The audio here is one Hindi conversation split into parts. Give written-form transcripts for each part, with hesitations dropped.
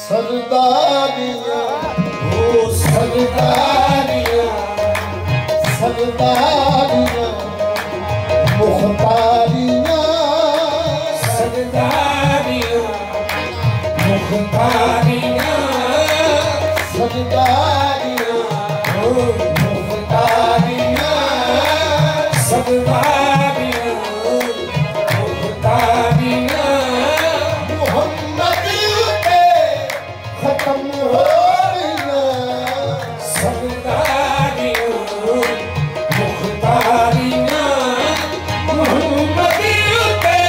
सरदारियाँ ओ सरदारियाँ सरदारियाँ मुख्तारियाँ सरदारियाँ मुख्तारियाँ सरदारियाँ ओ मुख्तारियाँ सरदारियाँ मुख्तारियाँ मोहम्मद पे खत्म हो गया सरदारियाँ मुख्तारियाँ मोहम्मद पे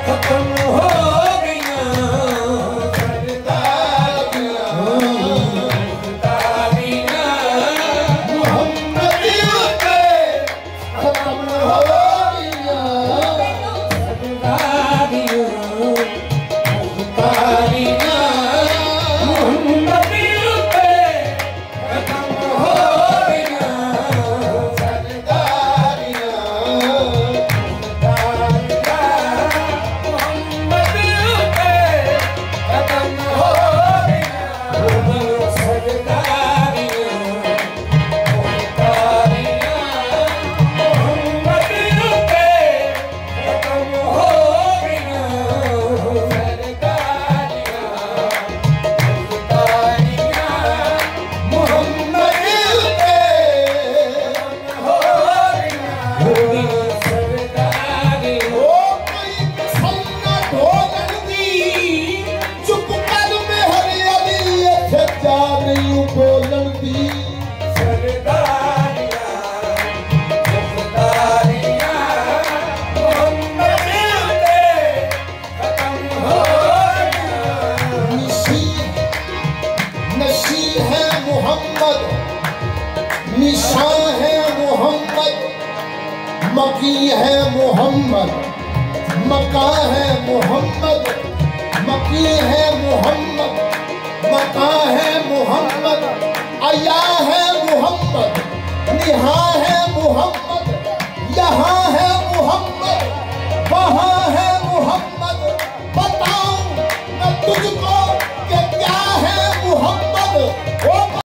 खत्म हो गईयाँ सरदारियाँ मुख्तारियाँ मोहम्मद पे खत्म हो गया सरदारियाँ मुख्तारियाँ मोहम्मद पे खत्म हो गईयाँ बोलन दी नशी है मोहम्मद निशान है मोहम्मद मकी है मोहम्मद मका है मोहम्मद मकी है मोहम्मद मका है मोहम्मद आया है मोहम्मद निहा है मोहम्मद यहाँ है